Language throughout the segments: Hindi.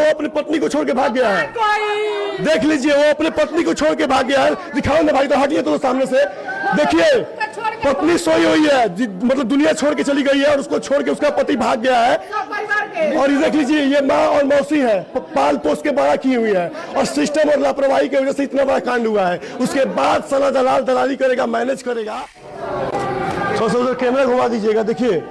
वो अपनी पत्नी को छोड़ के भाग गया है। देख लीजिए, वो अपनी पत्नी को छोड़ के भाग गया है। दिखाओ ना भाई, तो हटिए तो सामने से। देखिए, पत्नी सोई हुई है, मतलब दुनिया छोड़ के चली गई है और उसको छोड़ के उसका पति भाग गया है। और ये देख लीजिए, ये माँ और मौसी है, पाल पोस के बड़ा की हुई है और सिस्टम और लापरवाही की वजह से इतना बड़ा कांड हुआ है। उसके बाद साला दलाल दलाली करेगा, मैनेज करेगा। थोड़ा कैमरा घुमा दीजिएगा। देखिए,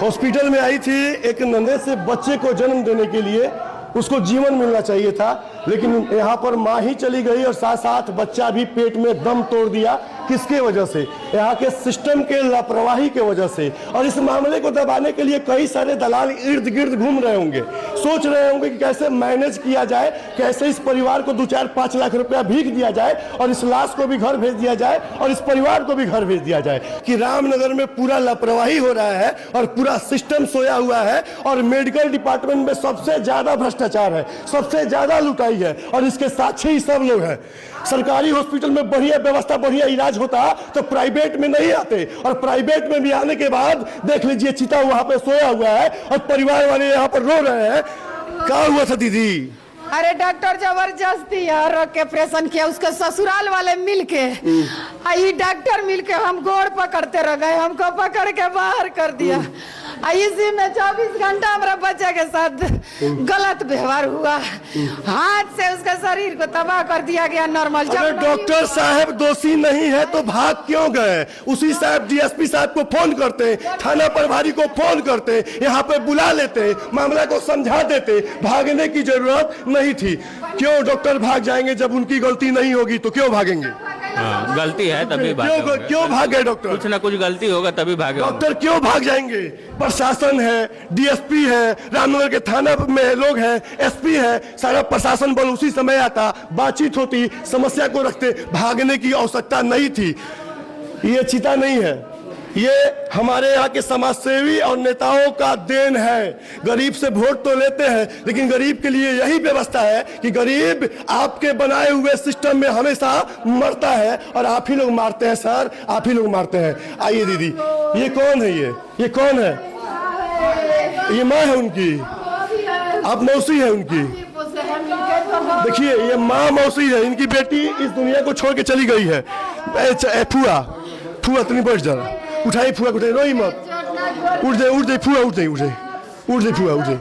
हॉस्पिटल में आई थी एक नन्हे से बच्चे को जन्म देने के लिए, उसको जीवन मिलना चाहिए था, लेकिन यहाँ पर माँ ही चली गई और साथ साथ बच्चा भी पेट में दम तोड़ दिया। किसके वजह से? यहाँ के सिस्टम के लापरवाही के वजह से। और इस मामले को दबाने के लिए कई सारे दलाल इर्द गिर्द घूम रहे होंगे, सोच रहे होंगे कि कैसे मैनेज किया जाए, कैसे इस परिवार को 2-4-5 लाख रुपया भीख दिया जाए और इस लाश को भी घर भेज दिया जाए और इस परिवार को भी घर भेज दिया जाए। कि रामनगर में पूरा लापरवाही हो रहा है और पूरा सिस्टम सोया हुआ है और मेडिकल डिपार्टमेंट में सबसे ज्यादा भ्रष्टाचार है, सबसे ज्यादा लुटाई है और इसके साक्षी ही सब लोग हैं। सरकारी हॉस्पिटल में बढ़िया व्यवस्था, बढ़िया इलाज होता तो प्राइवेट में नहीं आते, और प्राइवेट में भी आने के बाद देख लीजिए चिता वहां पे सोया हुआ है और परिवार वाले यहाँ पर रो रहे हैं। क्या हुआ था दीदी? अरे डॉक्टर जबरदस्ती यार के ऑपरेशन किया, उसके ससुराल वाले मिलके, आई डॉक्टर मिलके हम गोड़ पकड़ते रह गए, हमको पकड़ के बाहर कर दिया। इसी में 24 घंटा हमारा बच्चे के साथ गलत व्यवहार हुआ, हाथ से उसके शरीर को तबाह कर दिया गया। नॉर्मल अगर डॉक्टर साहब दोषी नहीं है तो भाग क्यों गए? उसी साहब डीएसपी साहब को फोन करते, थाना प्रभारी को फोन करते, यहाँ पे बुला लेते, मामला को समझा देते, भागने की जरूरत नहीं थी। क्यों डॉक्टर भाग जाएंगे? जब उनकी गलती नहीं होगी तो क्यों भागेंगे? हाँ, गलती है तभी क्यों भागे डॉक्टर? कुछ ना कुछ गलती होगा तभी भागे। डॉक्टर क्यों भाग जाएंगे? प्रशासन है, डीएसपी है, रामनगर के थाना में लोग हैं, एसपी है, सारा प्रशासन बल उसी समय आता, बातचीत होती, समस्या को रखते, भागने की आवश्यकता नहीं थी। ये चिता नहीं है, ये हमारे यहाँ के समाजसेवी और नेताओं का देन है। गरीब से वोट तो लेते हैं, लेकिन गरीब के लिए यही व्यवस्था है कि गरीब आपके बनाए हुए सिस्टम में हमेशा मरता है और आप ही लोग मारते हैं सर, आप ही लोग मारते हैं। आइए दीदी, ये कौन है? ये कौन है? ये माँ है उनकी, आप मौसी है उनकी। देखिए, ये माँ मौसी है, इनकी बेटी इस दुनिया को छोड़ के चली गई है। फुआ फुआ तुम बैठ जा, उठाई फुआ, उठाई, रोई मत, उठ जाए फुआ, उठ जाए फुआ, उठ जाए।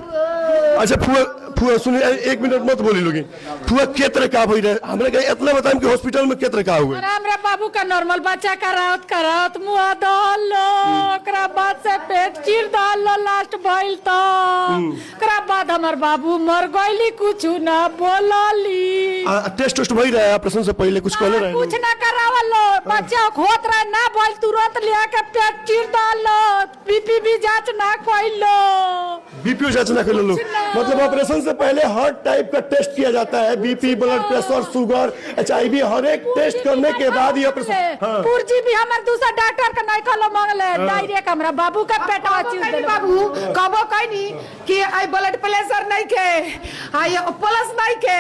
अच्छा फुआ सुनिए, 1 मिनट मत बोली लोगी। फुआ के तरह का भई रहे हमरा के इतना बताएं कि हॉस्पिटल में के तरह का हुए? हमरा बाबू का नॉर्मल बच्चा करावत मुंह डालो, ओकरा बाद से पेट चीर डालो, लास्ट भइल तो ओकरा बाद हमर बाबू मर गइली, कुछ ना बोलली। टेस्ट भई रहा है ऑपरेशन से पहले? कुछ कहले रहे? कुछ ना करावलो, बच्चा होत रहा ना भइल, तुरंत लिया के पेट चीर डालो, बीपी भी जांच ना कइलो। बीपी जांच ना कइलो? मतलब ऑपरेशन से पहले हर टाइप का टेस्ट किया जाता है, BP, blood pressure, sugar, HIV, हर एक टेस्ट करने के बाद ही ऑपरेशन। पुर्जी भी हमर दूसरा डॉक्टर का नहीं खलो मांगले, डायरेक्ट हमरा बाबू का पेटवा चीर दे। बाबू कबो कहनी कि आई ब्लड प्रेशर नहीं के, आई प्लस नहीं के,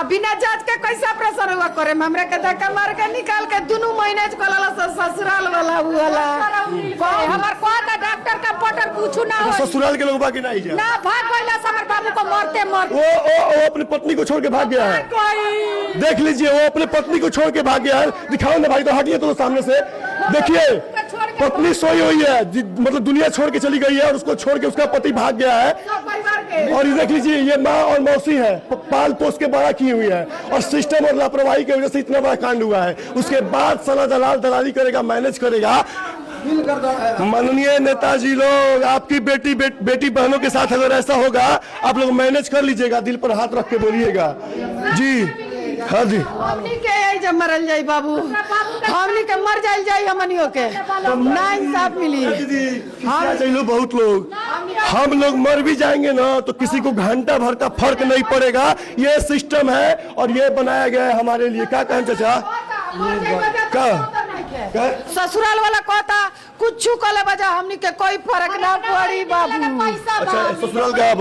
बिना जांच के कैसे ऑपरेशन हुआ करे? हमरा के धक्का मार के निकाल के दोनों महीने कोलाला ससुराल वाला हुआला। हमर कोता डॉक्टर का पटर कुछ ना हो, ससुराल के लोग बाकी नहीं जा ना भाग गइला, हमर बाबू को मारते वो अपनी पत्नी को छोड़ के भाग गया है। देख लीजिए, वो अपनी पत्नी को छोड़ के भाग गया है। दिखाओ ना भाई, तो हटिए तो सामने से। देखिए, पत्नी सोई हुई है, मतलब दुनिया छोड़ के चली गई है और उसको छोड़ के उसका पति भाग गया है। और ये देख लीजिए, ये माँ और मौसी है, पाल पोस के बड़ा की हुई है और सिस्टम और लापरवाही की वजह से इतना बड़ा कांड हुआ है। उसके बाद साला दलाल दलाली करेगा, मैनेज करेगा। माननीय नेताजी लोग, आपकी बेटी बहनों के साथ अगर ऐसा होगा, आप लोग मैनेज कर लीजिएगा, दिल पर हाथ रख के बोलिएगा जी। हाँ जी, हमनी के जब मरल जाई बाबू, हमनी के मर जाई हमनियों के ना इंसाफ मिली। हाँ चाहिए बहुत लोग, हम लोग मर भी जाएंगे ना तो किसी को घंटा भर का फर्क नहीं पड़ेगा। ये सिस्टम है और ये बनाया गया है हमारे लिए। क्या कहें चाचा? ससुराल वाला कहता कुछ कले बजा, हमनी के कोई फर्क ना पड़ी बाबू। अच्छा, ससुराल का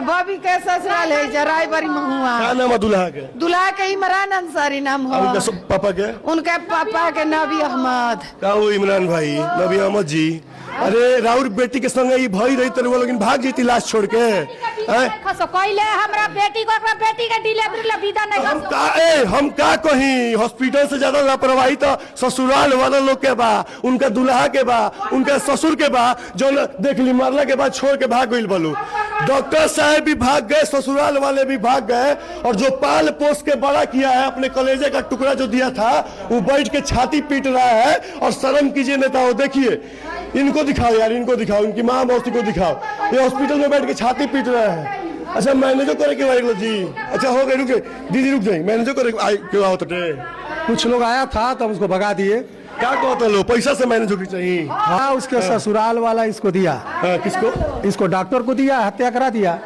भाभी के ससुराल है जराई बड़ी महुआ। क्या नाम है दुल्हा के? दुल्हा के इमरान अंसारी नाम हो। पापा के? उनके पापा के नबी अहमद। क्या हो इमरान भाई? नबी अहमद जी अरे राउर बेटी के संग ये भई रही तो लेकिन भाग जीती लाश छोड़ के। खसो कहले हमरा बेटी को अपना बेटी के डिलीवरी ला विदा नहीं खसो। हम का कहीं हॉस्पिटल से ज्यादा लापरवाही तो ससुराल वाला लोग के बा, उनका दुल्हा के बा, उनका ससुर के बा, जो देख ली मरला के बाद छोड़ के भाग गई बोलू। डॉक्टर साहब भी भाग गए, ससुराल वाले भी भाग गए, और जो पाल पोस के बड़ा किया है, अपने कलेजे का टुकड़ा जो दिया था वो बैठ के छाती पीट रहा है। और शर्म कीजिए नेताओं, देखिए इनको दिखाओ यार, इनको दिखाओ, इनकी माँ मौसी को दिखाओ, ये हॉस्पिटल में बैठ के छाती पीट रहे हैं। अच्छा मैनेजर करे के भाई जी, अच्छा हो गए, रुके दीदी रुक जाए, मैनेजर करे क्यों आओ? कुछ लोग आया था तब उसको भगा दिए। क्या कहते लो, पैसा से मैनेज होनी चाहिए। हाँ, उसके ससुराल वाला इसको दिया। किसको? इसको डॉक्टर को दिया, हत्या करा दिया।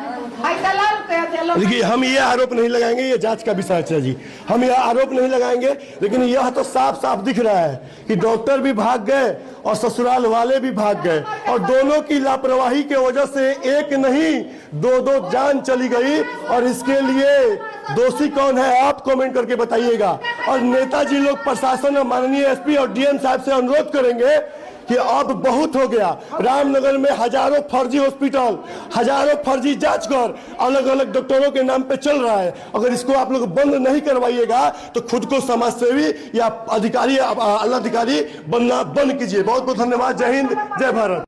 देखिए हम ये आरोप नहीं लगाएंगे, ये जांच का विषय है जी, हम ये आरोप नहीं लगाएंगे, लेकिन यह तो साफ साफ दिख रहा है कि डॉक्टर भी भाग गए और ससुराल वाले भी भाग गए, और दोनों की लापरवाही के वजह से एक नहीं दो जान चली गई। और इसके लिए दोषी कौन है आप कमेंट करके बताइएगा। और नेताजी लोग प्रशासन और माननीय एसपी और डीएम साहब से अनुरोध करेंगे कि अब बहुत हो गया। रामनगर में हजारों फर्जी हॉस्पिटल, हजारों फर्जी जांच घर अलग अलग डॉक्टरों के नाम पे चल रहा है। अगर इसको आप लोग बंद नहीं करवाइएगा तो खुद को समाज सेवी या अधिकारी, आला अधिकारी बनना बंद कीजिए। बहुत बहुत धन्यवाद। जय हिंद, जय भारत।